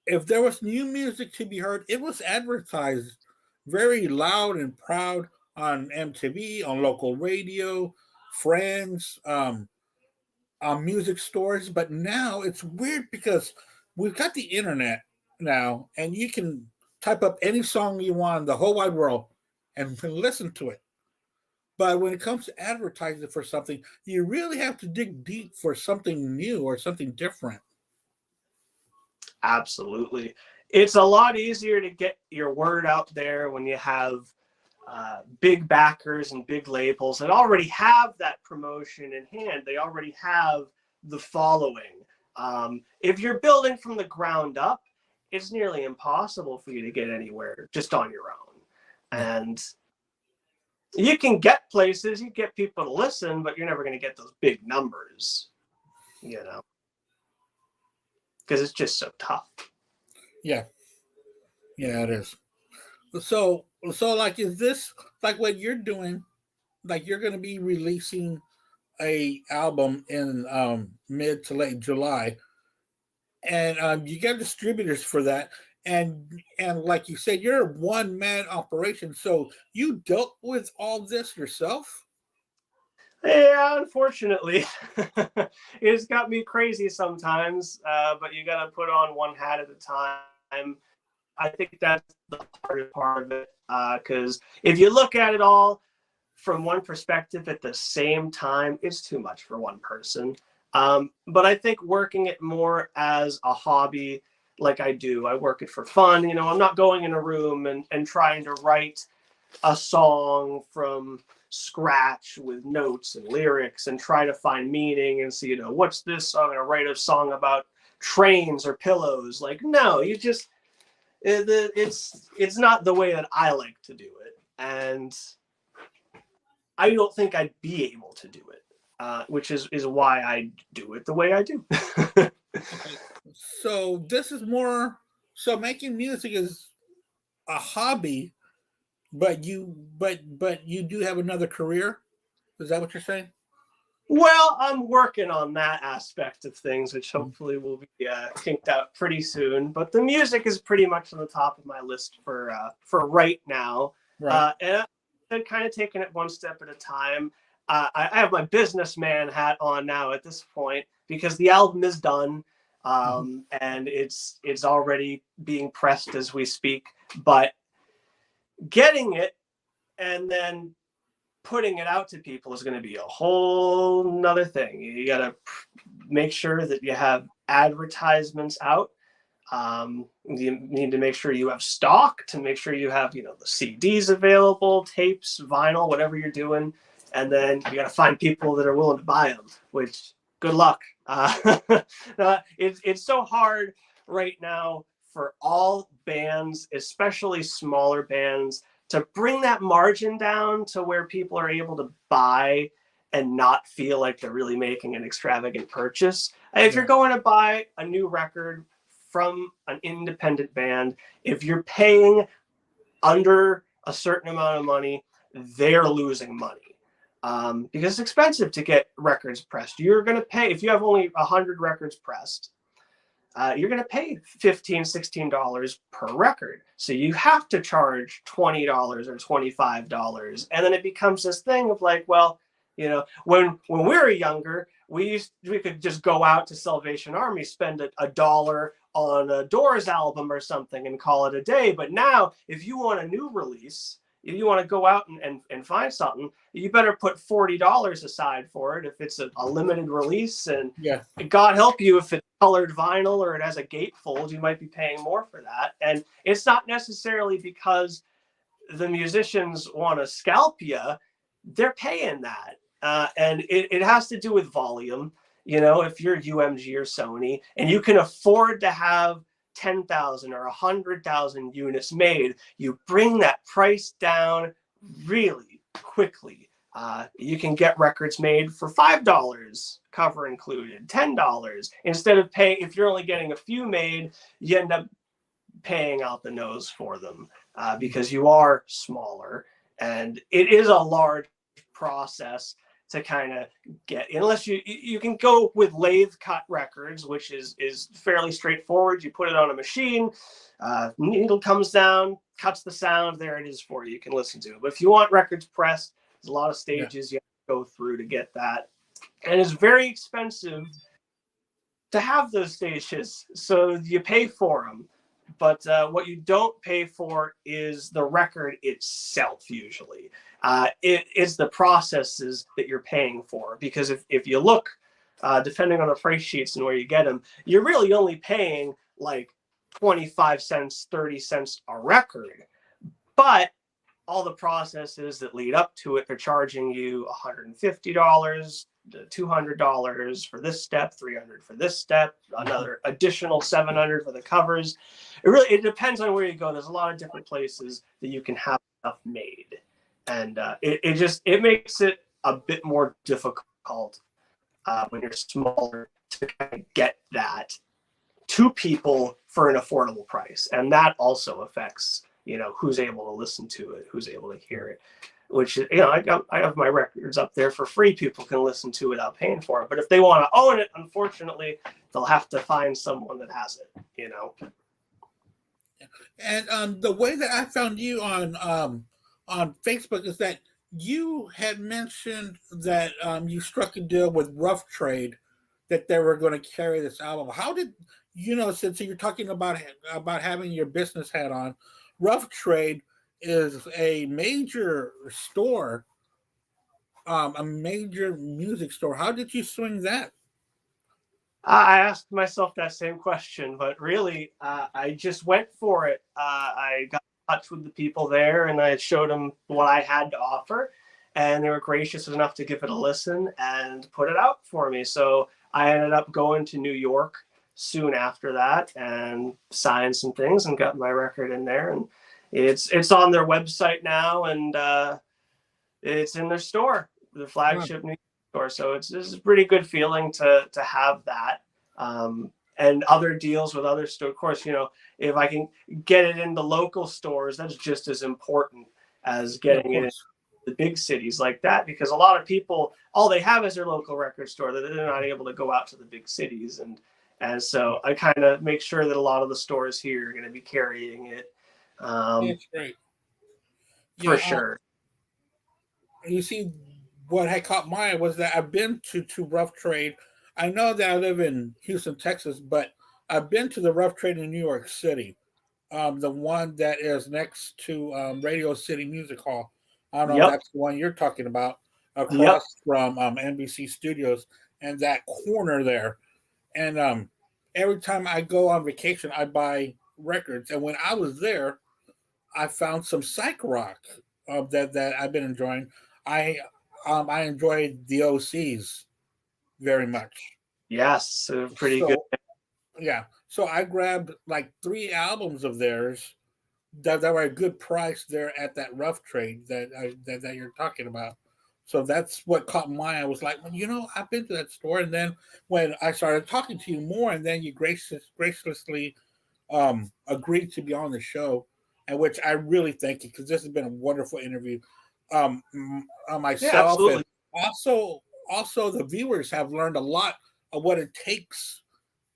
if there was new music to be heard, it was advertised very loud and proud on MTV, on local radio, Friends, on music stores. But now it's weird because we've got the internet now, and you can type up any song you want in the whole wide world and listen to it. But when it comes to advertising for something, you really have to dig deep for something new or something different. Absolutely. It's a lot easier to get your word out there when you have big backers and big labels that already have that promotion in hand. They already have the following. If you're building from the ground up, it's nearly impossible for you to get anywhere just on your own. And you can get places, you get people to listen, but you're never going to get those big numbers, because it's just so tough. Yeah, it is. So like, is this like what you're doing? Like, you're going to be releasing a album in mid to late July, and you get distributors for that. And like you said, you're a one man operation, so you dealt with all this yourself. Yeah, unfortunately, it's got me crazy sometimes. But you got to put on one hat at a time. I think that's the hardest part of it, because if you look at it all from one perspective at the same time, it's too much for one person. But I think working it more as a hobby, like I do, I work it for fun. I'm not going in a room and trying to write a song from scratch with notes and lyrics and try to find meaning and see, what's this? I'm going to write a song about trains or pillows. Like, no, you just, it's not the way that I like to do it. And I don't think I'd be able to do it, which is why I do it the way I do. Okay. So this is more. So making music is a hobby, but you do have another career. Is that what you're saying? Well, I'm working on that aspect of things, which hopefully will be kinked out pretty soon. But the music is pretty much on the top of my list for right now. Right. And I'm kind of taking it one step at a time. I have my businessman hat on now at this point because the album is done, and it's already being pressed as we speak. But getting it and then putting it out to people is going to be a whole nother thing. You got to make sure that you have advertisements out. You need to make sure you have stock, to make sure you have, the CDs available, tapes, vinyl, whatever you're doing. And then you got to find people that are willing to buy them, which good luck. It's so hard right now for all bands, especially smaller bands, to bring that margin down to where people are able to buy and not feel like they're really making an extravagant purchase. If you're going to buy a new record from an independent band, if you're paying under a certain amount of money, they're losing money. Because it's expensive to get records pressed. You're going to pay, if you have only 100 records pressed, you're going to pay $15, $16 per record. So you have to charge $20 or $25. And then it becomes this thing of like, well, when we were younger, we could just go out to Salvation Army, spend a dollar on a Doors album or something and call it a day. But now, if you want a new release, if you want to go out and find something, you better put $40 aside for it if it's a limited release. And God help you if it's colored vinyl or it has a gatefold, you might be paying more for that. And it's not necessarily because the musicians want to scalp you. They're paying that. And it has to do with volume. If you're UMG or Sony and you can afford to have 10,000 or 100,000 units made, you bring that price down really quickly. You can get records made for $5, cover included, $10. Instead of paying, if you're only getting a few made, you end up paying out the nose for them because you are smaller. And it is a large process to kind of get, unless you can go with lathe cut records, which is fairly straightforward. You put it on a machine, needle comes down, cuts the sound, there it is for you. You can listen to it. But if you want records pressed, there's a lot of stages you have to go through to get that. And it's very expensive to have those stages, so you pay for them. But what you don't pay for is the record itself, usually. It's the processes that you're paying for. Because if you look, depending on the price sheets and where you get them, you're really only paying like 25 cents, 30 cents a record. But all the processes that lead up to it, they're charging you $150, $200 for this step, $300 for this step, another additional $700 for the covers. It depends on where you go. There's a lot of different places that you can have stuff made, and it makes it a bit more difficult when you're smaller to kind of get that to people for an affordable price, and that also affects who's able to listen to it, who's able to hear it. Which I have my records up there for free. People can listen to without paying for it. But if they want to own it, unfortunately, they'll have to find someone that has it. And the way that I found you on Facebook is that you had mentioned that you struck a deal with Rough Trade that they were going to carry this album. How did since you're talking about having your business hat on, Rough Trade is a major store, a major music store. How did you swing that? I asked myself that same question, but really, I just went for it. I got in touch with the people there, and I showed them what I had to offer, and they were gracious enough to give it a listen and put it out for me. So I ended up going to New York soon after that and signed some things and got my record in there, and it's on their website now, and it's in their store, the flagship new store. So it's a pretty good feeling to have that. And other deals with other stores. Of course, if I can get it in the local stores, that's just as important as Yeah, of getting it in course. the big cities like that, because a lot of people, all they have is their local record store, that they're not able to go out to the big cities. And so I kind of make sure that a lot of the stores here are going to be carrying it, That's great. for Yeah, sure. you see, what had caught my eye was that I've been to Rough Trade. I know that I live in Houston, Texas, but I've been to the Rough Trade in New York City, the one that is next to Radio City Music Hall. I don't know if Yep. that's the one you're talking about, Yep. across from NBC Studios and that corner there. And every time I go on vacation, I buy records. And when I was there, I found some psych rock that I've been enjoying. I I enjoyed the OCs very much. Yes. Pretty good. So yeah, so I grabbed like 3 albums of theirs that were a good price there at that Rough Trade that you're talking about. So that's what caught my eye. I was like, well, I've been to that store, and then when I started talking to you more, and then you graciously agreed to be on the show, and which I really thank you, because this has been a wonderful interview. Yeah, Myself, and absolutely. also the viewers have learned a lot of what it takes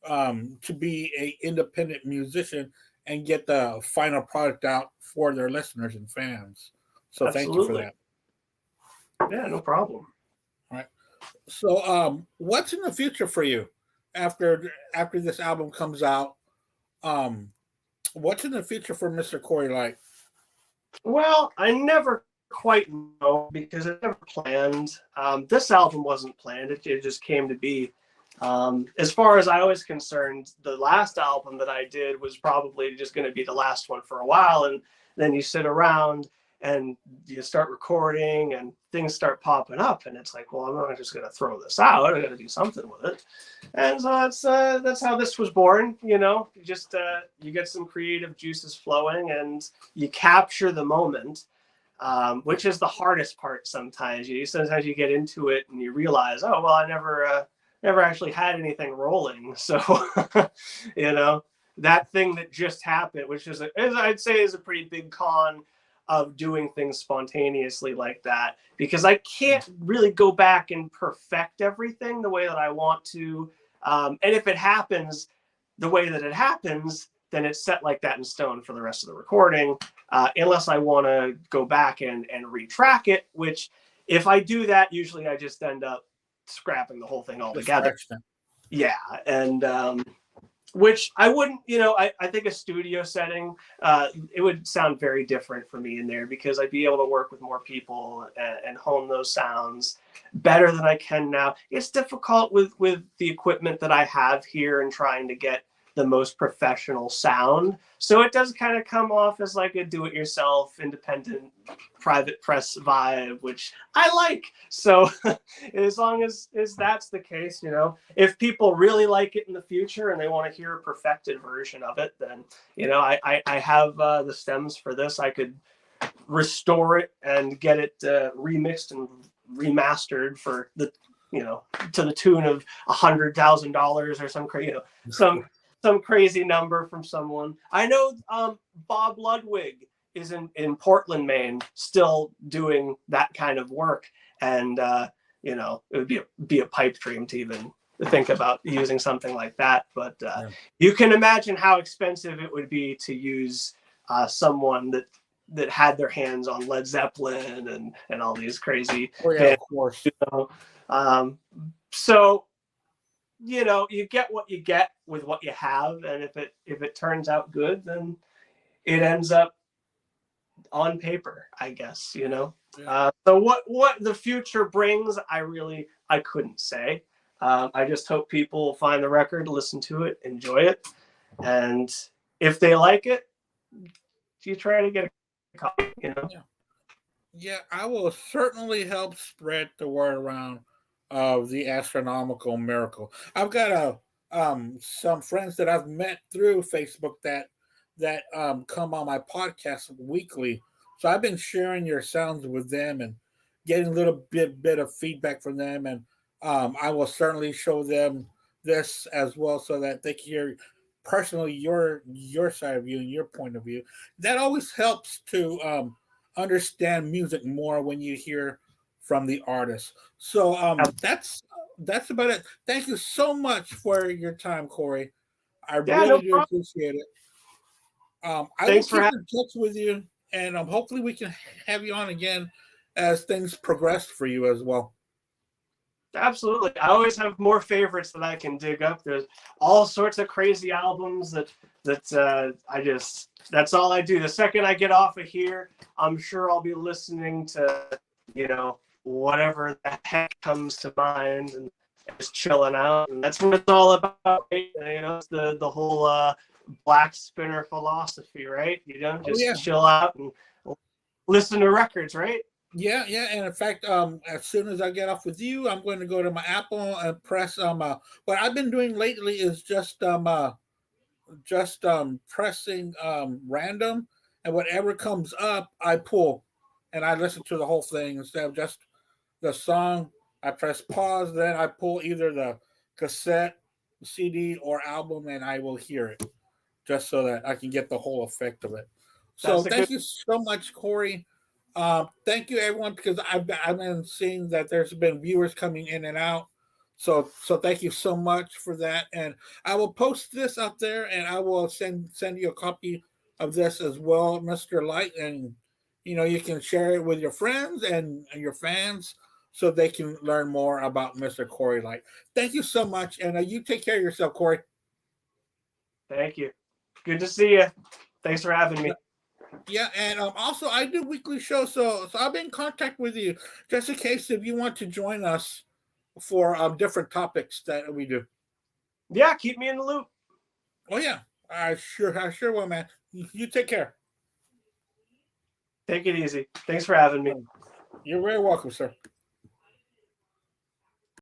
to be a independent musician and get the final product out for their listeners and fans. So thank you for Absolutely. that. Yeah, no problem. All right. So what's in the future for you after this album comes out? Um, what's in the future for Mr. Cory Light? Well, I never quite know because I never planned. This album wasn't planned; it just came to be. As far as I was concerned, the last album that I did was probably just going to be the last one for a while, and then you sit around and you start recording, and things start popping up, and it's like, well, I'm not just going to throw this out. I got to do something with it, and so that's how this was born. You just you get some creative juices flowing, and you capture the moment, which is the hardest part sometimes. Sometimes you get into it and you realize, oh well, I never actually had anything rolling. So, you know, that thing that just happened, which I'd say is a pretty big con of doing things spontaneously like that, because I can't really go back and perfect everything the way that I want to. And if it happens the way that it happens, then it's set like that in stone for the rest of the recording, unless I want to go back and retrack it, which if I do that, usually I just end up scrapping the whole thing Just altogether. scratch them. Yeah. And which I wouldn't, I think a studio setting, it would sound very different for me in there, because I'd be able to work with more people and hone those sounds better than I can now. It's difficult with the equipment that I have here and trying to get the most professional sound. So it does kind of come off as like a do-it-yourself, independent, private press vibe, which I like. So as long as that's the case, if people really like it in the future and they want to hear a perfected version of it, then I have the stems for this. I could restore it and get it remixed and remastered for the to the tune of $100,000 or some crazy number from someone. I know Bob Ludwig is in Portland, Maine, still doing that kind of work, and it would be a pipe dream to even think about using something like that. But Yeah. you can imagine how expensive it would be to use someone that that had their hands on Led Zeppelin and all these crazy Oh yeah, bands. of course. You know? So you get what you get with what you have, and if it turns out good, then it ends up on paper, I guess. Yeah. So what the future brings, I couldn't say. I just hope people find the record, listen to it, enjoy it, and if they like it, you try to get a copy. Yeah. Yeah, I will certainly help spread the word around of the astronomical miracle. I've got some friends that I've met through Facebook that come on my podcast weekly. So I've been sharing your sounds with them and getting a little bit of feedback from them, and I will certainly show them this as well so that they can hear personally your side of view and your point of view. That always helps to understand music more when you hear from the artist. So that's about it. Thank you so much for your time, Cory. I Yeah, no really do problem. appreciate it. I will Thanks for keep having. in touch with you, and hopefully we can have you on again as things progress for you as well. Absolutely. I always have more favorites that I can dig up. There's all sorts of crazy albums that's all I do. The second I get off of here, I'm sure I'll be listening to, whatever the heck comes to mind and just chilling out. And that's what it's all about, right? It's the whole black spinner philosophy, right? Oh Just yeah, chill out and listen to records, right? yeah, and in fact, as soon as I get off with you, I'm going to go to my Apple and press what I've been doing lately is just pressing random, and whatever comes up I pull, and I listen to the whole thing instead of just the song. I press pause, then I pull either the cassette, CD, or album, and I will hear it just so that I can get the whole effect of it. So That's a good. thank you so much, Cory. Thank you, everyone, because I've been seeing that there's been viewers coming in and out. So thank you so much for that, and I will post this up there, and I will send you a copy of this as well, Mister Light, and you can share it with your friends and your fans so they can learn more about Mister Cory Light. Thank you so much, and you take care of yourself, Cory. Thank you. Good to see you. Thanks for having me. Yeah, and also I do weekly shows, so I'll be in contact with you just in case if you want to join us for different topics that we do. Yeah, keep me in the loop. Oh yeah, I sure will, man. You take care. Take it easy. Thanks for having me. You're very welcome, sir.